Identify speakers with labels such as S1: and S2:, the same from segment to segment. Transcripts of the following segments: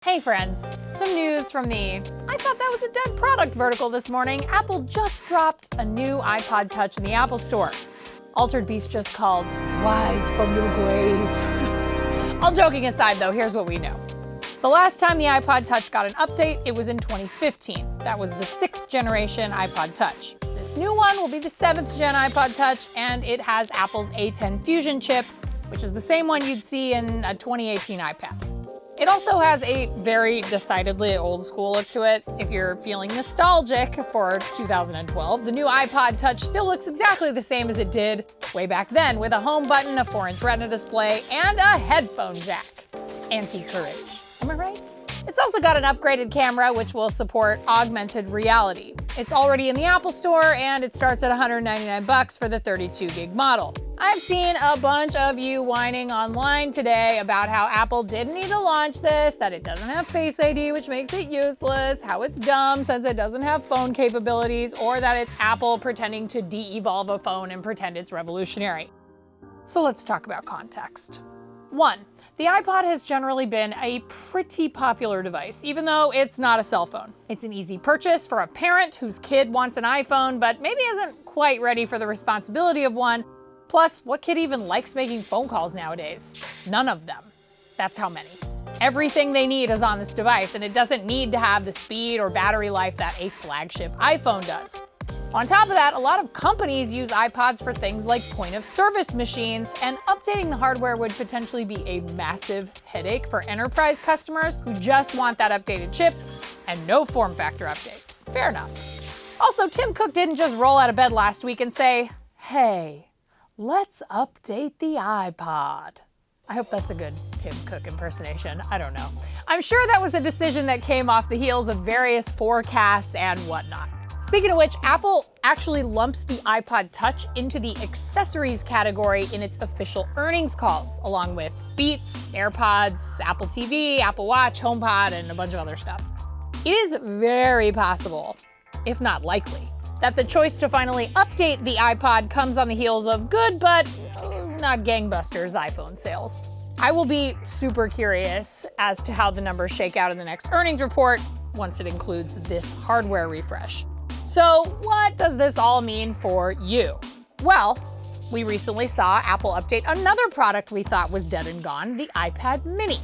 S1: Hey friends, some news from the I thought that was a dead product vertical this morning. Apple just dropped a new iPod Touch in the Apple Store. Altered Beast just called, "Rise from your grave." All joking aside though, here's what we know. The last time the iPod Touch got an update, it was in 2015. That was the 6th generation iPod Touch. This new one will be the 7th gen iPod Touch, and it has Apple's A10 Fusion chip, which is the same one you'd see in a 2018 iPad. It also has a very decidedly old school look to it. If you're feeling nostalgic for 2012, the new iPod Touch still looks exactly the same as it did way back then, with a home button, a 4-inch Retina display, and a headphone jack. Anti-courage. Am I right? It's also got an upgraded camera, which will support augmented reality. It's already in the Apple Store, and it starts at $199 for the 32 gig model. I've seen a bunch of you whining online today about how Apple didn't need to launch this, that it doesn't have Face ID, which makes it useless, how it's dumb since it doesn't have phone capabilities, or that it's Apple pretending to de-evolve a phone and pretend it's revolutionary. So let's talk about context. 1. The iPod has generally been a pretty popular device, even though it's not a cell phone. It's an easy purchase for a parent whose kid wants an iPhone, but maybe isn't quite ready for the responsibility of one. Plus, what kid even likes making phone calls nowadays? None of them. That's how many. Everything they need is on this device, and it doesn't need to have the speed or battery life that a flagship iPhone does. On top of that, a lot of companies use iPods for things like point-of-service machines, and updating the hardware would potentially be a massive headache for enterprise customers who just want that updated chip and no form factor updates. Fair enough. Also, Tim Cook didn't just roll out of bed last week and say, "Hey, let's update the iPod." I hope that's a good Tim Cook impersonation. I don't know. I'm sure that was a decision that came off the heels of various forecasts and whatnot. Speaking of which, Apple actually lumps the iPod Touch into the accessories category in its official earnings calls, along with Beats, AirPods, Apple TV, Apple Watch, HomePod, and a bunch of other stuff. It is very possible, if not likely, that the choice to finally update the iPod comes on the heels of good but not gangbusters iPhone sales. I will be super curious as to how the numbers shake out in the next earnings report once it includes this hardware refresh. So what does this all mean for you? Well, we recently saw Apple update another product we thought was dead and gone, the iPad mini.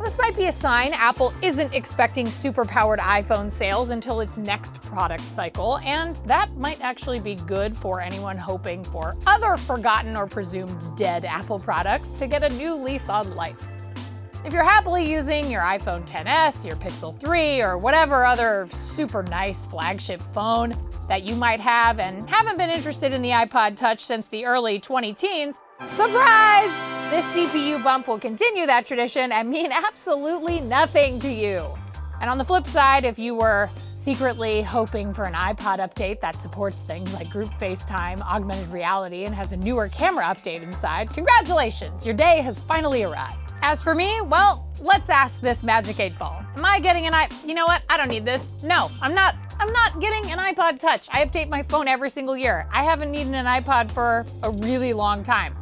S1: This might be a sign Apple isn't expecting super-powered iPhone sales until its next product cycle, and that might actually be good for anyone hoping for other forgotten or presumed dead Apple products to get a new lease on life. If you're happily using your iPhone XS, your Pixel 3, or whatever other super nice flagship phone that you might have and haven't been interested in the iPod Touch since the early 2010s, surprise! This CPU bump will continue that tradition and mean absolutely nothing to you. And on the flip side, if you were secretly hoping for an iPod update that supports things like group FaceTime, augmented reality, and has a newer camera update inside, congratulations, your day has finally arrived. As for me, well, let's ask this Magic 8 Ball. Am I getting you know what? I don't need this. No, I'm not getting an iPod Touch. I update my phone every single year. I haven't needed an iPod for a really long time.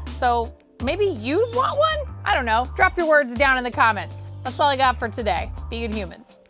S1: So maybe you'd want one? I don't know. Drop your words down in the comments. That's all I got for today. Be good humans.